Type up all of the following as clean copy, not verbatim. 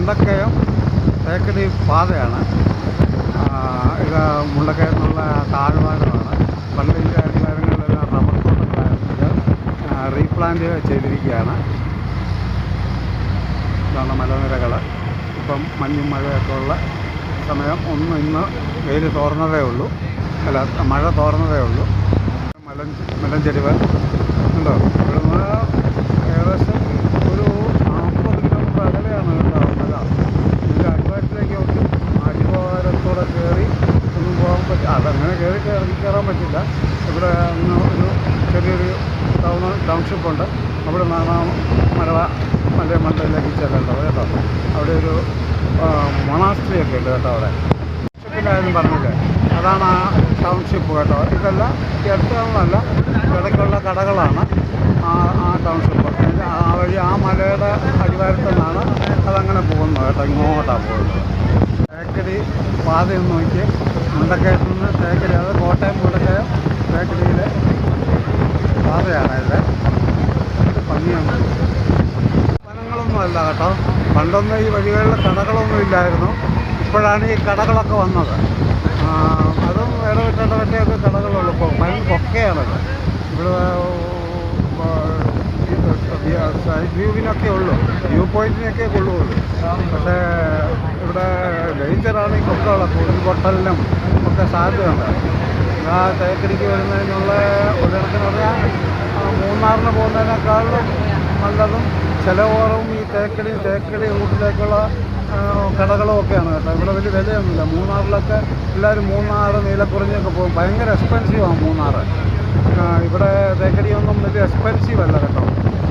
മുണ്ടക്കയം തേക്കടി പാതയാണ്. ഇത് മുണ്ടക്കയം എന്നുള്ള താഴ്വാരമാണ്. പണ്ട് ഇതിൻ്റെ അടിവാരങ്ങളിലെല്ലാം റബ്ബർ തോട്ടങ്ങളായിരുന്നു. റീപ്ലാന്റ് ചെയ്തിരിക്കുകയാണ്. ഇതാണ് മലനിരകൾ. ഇപ്പം മഞ്ഞും മഴയൊക്കെ ഉള്ള സമയം. ഇന്ന് വെയിൽ തോർന്നതേ ഉള്ളൂ, മഴ തോർന്നതേ ഉള്ളൂ. മലഞ്ചെരിവ് ഉണ്ടോ? ഇവിടുന്ന് ഏകദേശം ഒരു 40 കിലോമീറ്റർ അകലെയാണ് കേട്ടോ മല. ഇതിൻ്റെ അടിവാരത്തിലേക്ക് അടിവാരത്തോടെ കയറി ഒന്നും പോകാൻ പറ്റില്ല. അതങ്ങനെ കയറാൻ പറ്റില്ല. ഇവിടെ ഒന്ന് ഒരു ചെറിയൊരു ടൗൺഷിപ്പുണ്ട്. അവിടെ നിന്നാണ് മലയിലേക്ക് ചെല്ലേണ്ടത് കേട്ടോ. അവിടെ ഒരു മൊണാസ്ട്രി ഒക്കെ ഉണ്ട് കേട്ടോ. അവിടെ ഷിപ്പിലായാലും പറഞ്ഞില്ലേ, അതാണ് ആ ടൗൺഷിപ്പ് കേട്ടോ. ഇതെല്ലാം ഈ അടുത്തൊന്നുമല്ല, ഇടയ്ക്കുള്ള കടകളാണ് ആ ടൗൺഷിപ്പ്. ആ വഴി ആ മലയുടെ അടിവാരത്തിൽ നിന്നാണ് അതങ്ങനെ പോകുന്നത് കേട്ടോ. ഇങ്ങോട്ടാണ് പോകുന്നത്. തേക്കടി പാതയൊന്ന് നോക്കി. മുണ്ടക്കയത്ത് നിന്ന് തേക്കടി, അത് കോട്ടയം മുണ്ടക്കയം തേക്കടിയിലെ പാതയാണ്. ഇത് ഭംഗിയാണ്. വനങ്ങളൊന്നും അല്ല കേട്ടോ. പണ്ടൊന്നും ഈ വഴികളിൽ കടകളൊന്നും ഇല്ലായിരുന്നു. ഇപ്പോഴാണ് ഈ കടകളൊക്കെ വന്നത്. അതും ഇടവിട്ടൊക്കെ കടകളുള്ളൂ. ഇപ്പോൾ പൊക്കയാണത്. ഇവിടെ സൈഡ് വ്യൂവിനൊക്കെ ഉള്ളൂ, വ്യൂ പോയിന്റിനൊക്കെ കൊള്ളുള്ളൂ. പക്ഷേ ഇവിടെ ഡേഞ്ചറാണ്. ഈ കൊക്കകളൊക്കെ ഉരുൾപൊട്ടലിനും ഒക്കെ സാധ്യതയുണ്ട്. ആ തേക്കടിക്ക് വരുന്നതിനുള്ള ഒരു കണക്കിന് പറഞ്ഞാൽ മൂന്നാറിന് പോകുന്നതിനേക്കാളും നല്ലതും ചിലവോറും ഈ തേക്കടി റൂട്ടിലേക്കുള്ള കടകളും ഒക്കെയാണ് കേട്ടോ. ഇവിടെ വലിയ വിലയൊന്നുമില്ല. മൂന്നാറിലൊക്കെ എല്ലാവരും മൂന്നാർ, നീലക്കുറിഞ്ഞൊക്കെ പോകും. ഭയങ്കര എക്സ്പെൻസീവാണ് മൂന്നാർ. ഇവിടെ തേക്കടിയൊന്നും വലിയ എക്സ്പെൻസീവ് അല്ല കേട്ടോ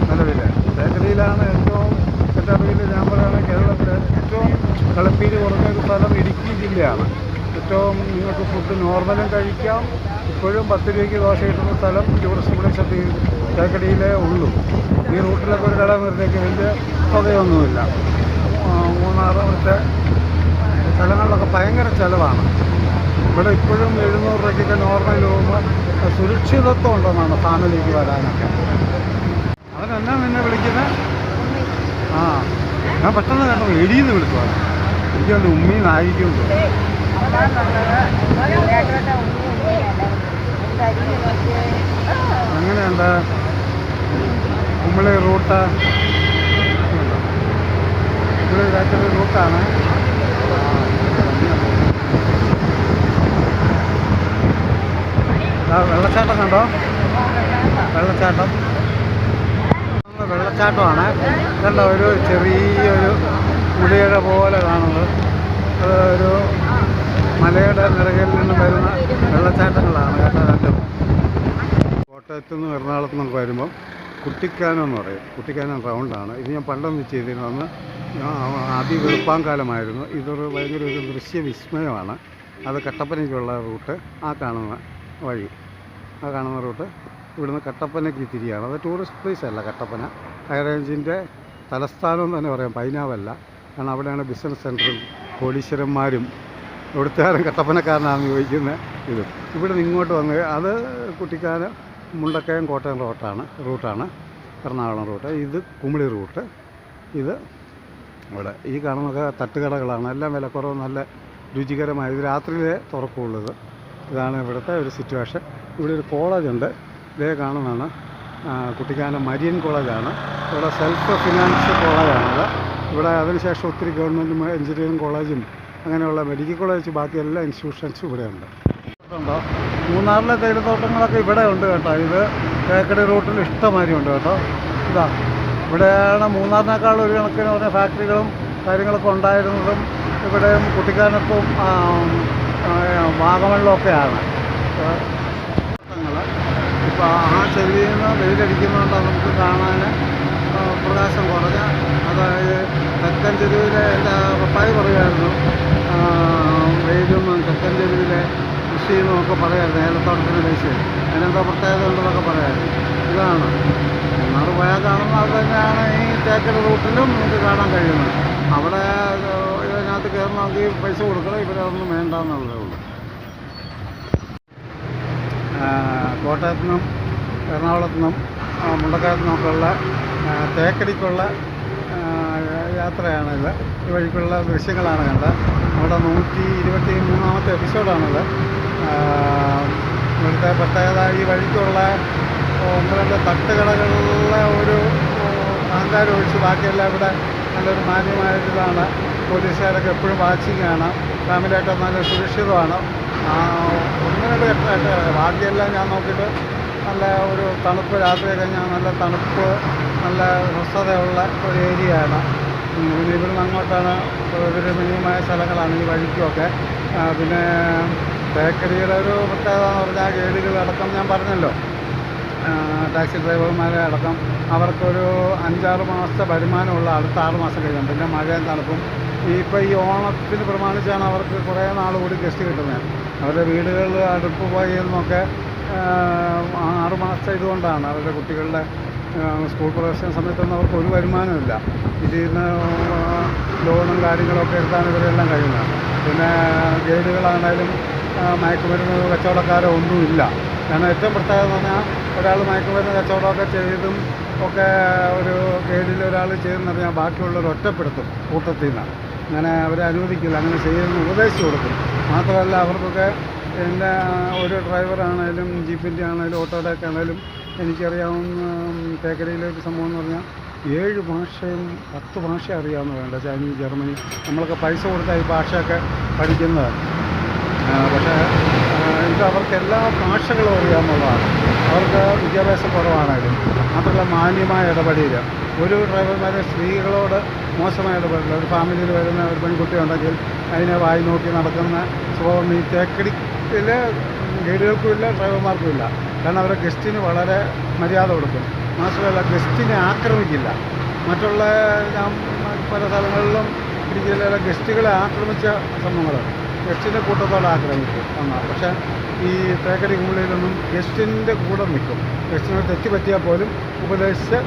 നിലവിൽ. തേക്കടിയിലാണ് ഏറ്റവും, എൻ്റെ അറിവിൽ ഞാൻ പറയുകയാണെങ്കിൽ കേരളത്തിലെ ഏറ്റവും കളിപ്പീര് കുറഞ്ഞൊരു സ്ഥലം ഇടുക്കി ജില്ലയാണ്. ഏറ്റവും നിങ്ങൾക്ക് ഫുഡ് നോർമലും കഴിക്കാം. ഇപ്പോഴും 10 രൂപയ്ക്ക് ദോശ കിട്ടുന്ന സ്ഥലം ടൂറിസ്റ്റ് പ്ലേസ് തേക്കടിയിലേ ഉള്ളൂ. ഈ റൂട്ടിലൊക്കെ ഒരു കട നിർത്തിയേക്ക് വലിയ തുകയൊന്നുമില്ല. മൂന്നാർ മറ്റേ സ്ഥലങ്ങളിലൊക്കെ ഭയങ്കര ചിലവാണ്. ഇവിടെ ഇപ്പോഴും 700 രൂപയ്ക്കൊക്കെ നോർമൽ പോകുമ്പോൾ സുരക്ഷിതത്വം ഉണ്ടെന്നാണ് ഫാമിലിക്ക് വരാനൊക്കെ. അവനെന്നാ നിന്നെ വിളിക്കുന്നത്? ഞാൻ പെട്ടെന്ന് കേട്ടോ എടിയെന്ന് വിളിക്കുവാണ്. എനിക്കൊന്ന് ഉമ്മീന്നായിരിക്കും. എങ്ങനെയുണ്ട് കുമളി റൂട്ട്? ഇവിടെ ഇതായിട്ടൊരു റൂട്ടാണ്. വെള്ളച്ചാട്ടം കണ്ടോ? വെള്ളച്ചാട്ടമാണ്. കണ്ടോ, ഒരു ചെറിയൊരു പുളിയുടെ പോലെ കാണുന്നത്. അത് ഒരു മലയുടെ നിരകളിൽ നിന്ന് വരുന്ന വെള്ളച്ചാട്ടങ്ങളാണ് കേട്ടോ. രണ്ടും കോട്ടയത്തു നിന്നും എറണാകുളത്തു നിന്നൊക്കെ വരുമ്പം കുട്ടിക്കാനം എന്ന് പറയും. കുട്ടിക്കാനം റൗണ്ടാണ്. ഇത് ഞാൻ പണ്ടൊന്നും ചെയ്തിരുന്നു. അന്ന് അതിവെളുപ്പാങ്കാലമായിരുന്നു. ഇതൊരു ഭയങ്കര ഒരു ദൃശ്യവിസ്മയമാണ്. അത് കട്ടപ്പനയ്ക്കുള്ള റൂട്ട്. ആ കാണുന്ന വഴി, ആ കാണുന്ന റൂട്ട് ഇവിടുന്ന് കട്ടപ്പനയ്ക്ക് തിരിയാണ്. അത് ടൂറിസ്റ്റ് പ്ലേസ് അല്ല കട്ടപ്പന. ഹൈറേഞ്ചിൻ്റെ തലസ്ഥാനം തന്നെ പറയാം, പൈനാവല്ല. കാരണം അവിടെയാണ് ബിസിനസ് സെൻറ്ററും കോടീശ്വരന്മാരും ഇവിടുത്തുകാരൻ കട്ടപ്പനക്കാരനാണെന്ന് ചോദിക്കുന്ന ഇതും. ഇവിടെ നിന്ന് ഇങ്ങോട്ട് വന്ന് അത് കുട്ടിക്കാനം മുണ്ടക്കയം കോട്ടയം റൂട്ടാണ് എറണാകുളം റൂട്ട്. ഇത് കുമളി റൂട്ട്. ഇത് ഇവിടെ ഈ കാണുന്നൊക്കെ തട്ടുകടകളാണ്. എല്ലാം വിലക്കുറവ്, നല്ല രുചികരമായ. ഇത് രാത്രിയിലേ തുറക്കുള്ളത്. ഇതാണ് ഇവിടുത്തെ ഒരു സിറ്റുവേഷൻ. ഇവിടെ ഒരു കോളേജുണ്ട്. ഇതേ കാണുന്നതാണ് കുട്ടിക്കാനം മരിയൻ കോളേജാണ്. ഇവിടെ സെൽഫ് ഫിനാൻസ് കോളേജാണത്. ഇവിടെ അതിനുശേഷം ഒത്തിരി ഗവൺമെൻറ് എഞ്ചിനീയറിംഗ് കോളേജും അങ്ങനെയുള്ള മെഡിക്കൽ കോളേജ്, ബാക്കി എല്ലാ ഇൻസ്റ്റിറ്റ്യൂഷൻസും ഇവിടെയുണ്ട്. ഉണ്ടോ? മൂന്നാറിലെ തേയിലത്തോട്ടങ്ങളൊക്കെ ഇവിടെ ഉണ്ട് കേട്ടോ. ഇത് തേക്കടി റൂട്ടിൽ ഇഷ്ടമാതിരി ഉണ്ട് കേട്ടോ. ഇതാ ഇവിടെയാണ് മൂന്നാറിനേക്കാൾ ഒരു കണക്കിന് പറഞ്ഞ ഫാക്ടറികളും കാര്യങ്ങളൊക്കെ ഉണ്ടായിരുന്നതും ഇവിടെയും കുട്ടിക്കാനത്തും വാഗമണിലൊക്കെയാണ്. ഇപ്പോൾ ആ ചെവിയിൽ നിന്ന് വെയിലടിക്കുന്നതുകൊണ്ട് നമുക്ക് കാണാൻ പ്രകാശം കുറഞ്ഞ, അതായത് തെക്കൻ ചെരുവിലെ എൻ്റെ പപ്പായി പറയുമായിരുന്നു വെയിലും തെക്കൻ ചെരുവിലെ കൃഷി എന്നൊക്കെ പറയാമായിരുന്നു. ഏലത്തോട്ടത്തിന് ബേസ് അതിനെന്തോ പ്രത്യേകത ഉണ്ടെന്നൊക്കെ പറയാമായിരുന്നു. ഇതാണ് മൂന്നാർ പോയാൽ കാണുന്നത്. അത് തന്നെയാണ് ഈ തേക്കടി റൂട്ടിലും നമുക്ക് കാണാൻ കഴിയുന്നത്. അവിടെ ഇതിനകത്ത് കയറണമെങ്കിൽ പൈസ കൊടുക്കണം. ഇവിടെ ഒന്നും വേണ്ടെന്നുള്ളതേ ഉള്ളൂ. കോട്ടയത്തു നിന്നും എറണാകുളത്തു നിന്നും മുണ്ടക്കയത്തു നിന്നൊക്കെയുള്ള തേക്കടിക്കുള്ള യാത്രയാണിത്. ഈ വഴിക്കുള്ള ദൃശ്യങ്ങളാണ് കണ്ടത്. നമ്മുടെ 123-ാമത്തെ എപ്പിസോഡാണിത്. ഇവിടുത്തെ പ്രത്യേകത ഈ വഴിക്കുള്ള 1-2 തട്ടുകടകളിലെ ഒരു അഹങ്കാരം ഒഴിച്ച് ബാക്കിയെല്ലാം ഇവിടെ നല്ലൊരു മാന്യമായൊരിതാണ്. പോലീസുകാരൊക്കെ എപ്പോഴും വാച്ചിങ്ങാണ്. ഫാമിലിയായിട്ട് നല്ല സുരക്ഷിതമാണ്. 1-2 ബാക്കിയെല്ലാം ഞാൻ നോക്കിയിട്ട് നല്ല ഒരു തണുപ്പ്, രാത്രി കഴിഞ്ഞാൽ നല്ല തണുപ്പ്, നല്ല സ്വസ്ഥതയുള്ള ഒരു ഏരിയയാണ്. പിന്നെ ഇവിടുന്ന് അങ്ങോട്ടാണ് ഒരു മിനിമമായ സ്ഥലങ്ങളാണ് ഈ വഴിക്കുമൊക്കെ. പിന്നെ ബേക്കറിയുടെ ഒരു പ്രത്യേകത എന്ന് പറഞ്ഞാൽ ഗൈഡുകളടക്കം ഞാൻ പറഞ്ഞല്ലോ, ടാക്സി ഡ്രൈവർമാരെ അടക്കം അവർക്കൊരു 5-6 മാസത്തെ വരുമാനമുള്ള അടുത്ത 6 മാസം കഴിയും. പിന്നെ മഴയും തണുപ്പും ഇപ്പോൾ ഈ ഓണത്തിന് പ്രമാണിച്ചാണ് അവർക്ക് കുറേ നാൾ കൂടി ഗസ്റ്റ് കിട്ടുന്നത്. അവരുടെ വീടുകളിൽ അടുപ്പ് പോയെന്നൊക്കെ 6 മാസത്തെ ഇതുകൊണ്ടാണ്. അവരുടെ കുട്ടികളുടെ സ്കൂൾ പ്രവേശന സമയത്തൊന്നും അവർക്ക് ഒരു വരുമാനമില്ല. ഇതിൽ നിന്ന് ലോണും കാര്യങ്ങളൊക്കെ എടുത്താണ് ഇവരെല്ലാം കഴിയുന്നത്. പിന്നെ ഗൈഡുകളാണേലും മയക്കുമരുന്ന് കച്ചവടക്കാരോ ഒന്നുമില്ല. കാരണം ഏറ്റവും പ്രത്യേകത എന്ന് പറഞ്ഞാൽ ഒരാൾ മയക്കുമരുന്ന് കച്ചവടമൊക്കെ ചെയ്തും ഒക്കെ ഒരു ഗൈഡിൽ ഒരാൾ ചെയ്തെന്ന് പറഞ്ഞാൽ ബാക്കിയുള്ളവർ ഒറ്റപ്പെടുത്തും കൂട്ടത്തിൽ നിന്ന്. അങ്ങനെ അവരെ അനുവദിക്കില്ല, അങ്ങനെ ചെയ്യുമെന്ന് ഉപദേശിച്ച് കൊടുക്കും. മാത്രമല്ല അവർക്കൊക്കെ എൻ്റെ ഒരു ഡ്രൈവറാണേലും ജീപ്പിൻ്റെ ആണേലും ഓട്ടോയുടെ ഒക്കെ ആണേലും എനിക്കറിയാവുന്ന തേക്കടിയിലെ ഒരു സംഭവം എന്ന് പറഞ്ഞാൽ 7 ഭാഷയും 10 ഭാഷ അറിയാമെന്ന് വേണ്ട. ചൈനീസ്, ജർമ്മനി, നമ്മളൊക്കെ പൈസ കൊടുത്താൽ ഈ ഭാഷയൊക്കെ പഠിക്കുന്നത്. പക്ഷേ ഇത് അവർക്ക് എല്ലാ ഭാഷകളും അറിയാമെന്നുള്ളതാണ്. അവർക്ക് വിദ്യാഭ്യാസം കുറവാണെങ്കിലും മാത്രമല്ല മാന്യമായ ഇടപെടലില്ല. ഒരു ഡ്രൈവർമാരെ സ്ത്രീകളോട് മോശമായ ഇടപെടില്ല. ഒരു ഫാമിലിയിൽ വരുന്ന ഒരു പെൺകുട്ടി ഉണ്ടെങ്കിൽ അതിനെ വായി നോക്കി നടക്കുന്ന സ്വഭാവം ഈ തേക്കടിയിൽ ഗൈഡുകൾക്കുമില്ല, ഡ്രൈവർമാർക്കുമില്ല. കാരണം അവരെ ഗസ്റ്റിന് വളരെ മര്യാദ കൊടുക്കും. മാത്രമല്ല ഗസ്റ്റിനെ ആക്രമിക്കില്ല. മറ്റുള്ള ഞാൻ പല സ്ഥലങ്ങളിലും ഇടുക്കിയിലെ ഗസ്റ്റുകളെ ആക്രമിച്ച സംഭവങ്ങളുണ്ട്. ഗസ്റ്റിൻ്റെ കൂട്ടത്തോടെ ആക്രമിക്കും എന്നാണ്. പക്ഷേ ഈ തേക്കടി കുമിളിയിലൊന്നും ഗസ്റ്റിൻ്റെ കൂടെ നിൽക്കും. ഗസ്റ്റിന് തെറ്റ് പറ്റിയാൽ പോലും ഉപദേശിച്ച്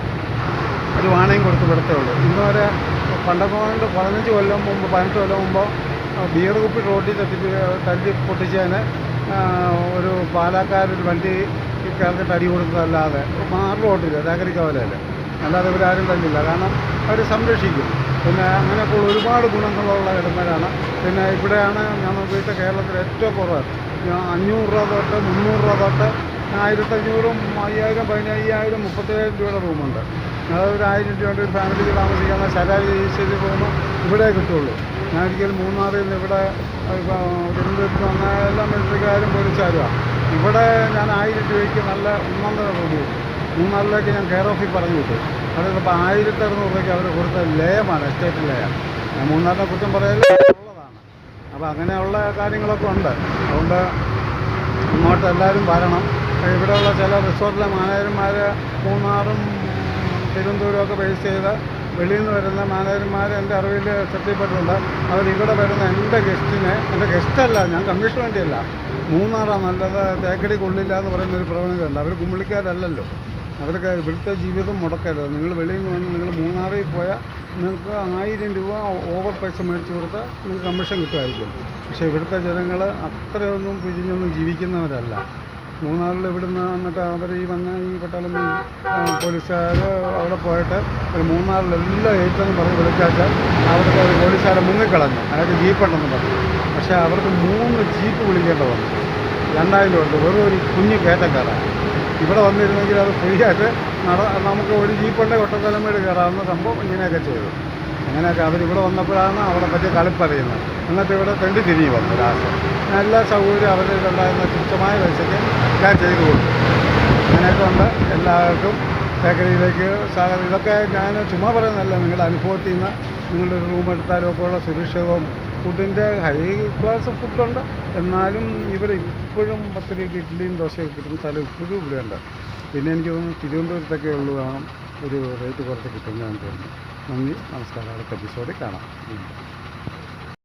ഒരു വാണയും കൊടുത്ത് വിടത്തേ ഉള്ളൂ. ഇന്നുവരെ പണ്ടൊക്കെ 15 കൊല്ലം മുമ്പ് 18 കൊല്ലം മുമ്പ് ബിയർ കുപ്പി റോഡിൽ തല്ലി പൊട്ടിച്ചതിന് ഒരു പാലക്കാരൊരു വണ്ടിക്കാർക്ക് തടി കൊടുത്തതല്ലാതെ മാർ റോഡില്ല, തേക്കടി കവലയിൽ അല്ലാതെ ഇവരാരും തല്ലില്ല. കാരണം അവർ സംരക്ഷിക്കും. പിന്നെ അങ്ങനെയൊക്കെ ഒരുപാട് ഗുണങ്ങളുള്ള ഇടമേലാണ്. പിന്നെ ഇവിടെയാണ് ഞാൻ നോക്കിയിട്ട് കേരളത്തിൽ ഏറ്റവും കുറവ് 500 രൂപ തൊട്ട് 300 രൂപ തൊട്ട് 1500, 5000, 15000, 30,000 രൂപയുടെ റൂമുണ്ട്. അതായത് ഒരു 1000 രൂപയുടെ ഒരു ഫാമിലിക്ക് താമസിക്കുന്ന ശരാശരി റൂം ഇവിടെ കിട്ടുള്ളൂ. ഞാൻ ഒരിക്കലും മൂന്നാറിൽ നിന്ന് ഇവിടെ തിരുവനന്തപുരത്ത് വന്ന എല്ലാ മിലിറ്ററിക്കാരും പോലീസുകാരുമാണ്. ഇവിടെ ഞാൻ 1000 രൂപയ്ക്ക് നല്ല ഒന്നൊന്നര റൂം കിട്ടും. മൂന്നാറിലേക്ക് ഞാൻ കെയർ ഓഫിൽ പറഞ്ഞു വിട്ടു. അവിടെ ഇപ്പോൾ 1600 രൂപയ്ക്ക് അവർ കൊടുത്ത ലയമാണ്, എസ്റ്റേറ്റ് ലയം. ഞാൻ മൂന്നാറിനെ കുറ്റം പറയാനുള്ളതാണ്. അപ്പോൾ അങ്ങനെയുള്ള കാര്യങ്ങളൊക്കെ ഉണ്ട്. അതുകൊണ്ട് ഇങ്ങോട്ട് എല്ലാവരും വരണം. ഇവിടെയുള്ള ചില റിസോർട്ടിലെ മാനേജർമാർ മൂന്നാറും തിരുവനന്തപുരമൊക്കെ ബേസ് ചെയ്ത് വെളിയിൽ നിന്ന് വരുന്ന മാനേജർമാർ എൻ്റെ അറിവിൽ ശ്രദ്ധയിൽപ്പെട്ടിട്ടുണ്ട്. അവരിവിടെ വരുന്ന എൻ്റെ ഗസ്റ്റിനെ, എൻ്റെ ഗസ്റ്റല്ല, ഞാൻ കമ്മീഷന് വേണ്ടിയല്ല, മൂന്നാറാണ് നല്ലത്, തേക്കടി കൊള്ളില്ല എന്ന് പറയുന്നൊരു പ്രവണതയുണ്ട്. അവർ കുമ്മിളിക്കാരല്ലല്ലോ. അവർക്ക് ഇവിടുത്തെ ജീവിതം മുടക്കരുത്. നിങ്ങൾ വെളിയിൽ നിന്ന് വന്ന് നിങ്ങൾ മൂന്നാറിൽ പോയാൽ നിങ്ങൾക്ക് 1000 രൂപ ഓവർ പൈസ മേടിച്ച് കൊടുത്താൽ നിങ്ങൾക്ക് കമ്മീഷൻ കിട്ടുമായിരിക്കും. പക്ഷേ ഇവിടുത്തെ ജനങ്ങൾ അത്രയൊന്നും പിരിഞ്ഞൊന്നും ജീവിക്കുന്നവരല്ല. മൂന്നാറിൽ ഇവിടുന്ന് എന്നിട്ട് അവർ ഈ പട്ടാളം പോലീസുകാർ അവിടെ പോയിട്ട് ഒരു മൂന്നാറിലെല്ലാം ഏറ്റെന്ന് പറഞ്ഞ് വിളിച്ചാൽ അവിടുത്തെ ഒരു പോലീസുകാരെ മുങ്ങിക്കളഞ്ഞു. അയാൾക്ക് ജീപ്പുണ്ടെന്ന് പറഞ്ഞു. പക്ഷേ അവർക്ക് 3 ജീപ്പ് വിളിക്കേണ്ടി വന്നു. 2000 രൂപ വെറും ഒരു കുഞ്ഞു കയറ്റക്കാരാണ്. ഇവിടെ വന്നിരുന്നെങ്കിൽ അത് ഫ്രീ ആയിട്ട് നമുക്ക് ഒരു ജീപ്പുണ്ടെങ്കിൽ ഒട്ടത്തലമേട് കയറാവുന്ന സംഭവം ഇങ്ങനെയൊക്കെ ചെയ്തു. അങ്ങനെയൊക്കെ അവരിവിടെ വന്നപ്പോഴാണ് അവിടെ പറ്റിയ കളിപ്പറിയുന്നത്. എന്നിട്ട് ഇവിടെ തെണ്ടി തിരിഞ്ഞ് വന്നു ലാസ്റ്റ്. എല്ലാ സൗകര്യം അവരിലുണ്ടായിരുന്ന തുച്ഛമായ പൈസയ്ക്ക് ഞാൻ ചെയ്തു കൊടുത്തു. അങ്ങനെയൊക്കെ ഉണ്ട്. എല്ലാവർക്കും തേക്കടിയിലേക്ക് സ്വാഗതം. ഇതൊക്കെ ഞാൻ ചുമ്മാ പറയുന്നതല്ല, നിങ്ങളുടെ അനുഭവത്തിൽ നിന്ന് നിങ്ങളുടെ ഒരു റൂം എടുത്താലും ഒക്കെ ഉള്ള സുരക്ഷിതവും ഫുഡിൻ്റെ ഹൈ ക്ലാസ് ഫുഡുണ്ട്. എന്നാലും ഇവർ ഇപ്പോഴും 10 രൂപയ്ക്ക് ഇഡ്ഡലിയും ദോശയൊക്കെ കിട്ടുന്ന സ്ഥലം ഇപ്പോഴും ഇവിടെയുണ്ട്. പിന്നെ എനിക്ക് തോന്നുന്നു തിരുവനന്തപുരത്തൊക്കെ ഉള്ളൂ ഒരു റേറ്റ് കുറച്ച് കിട്ടുന്നതെന്ന് തോന്നുന്നു. നന്ദി, നമസ്കാരം. അടുത്ത എപ്പിസോഡിൽ കാണാം.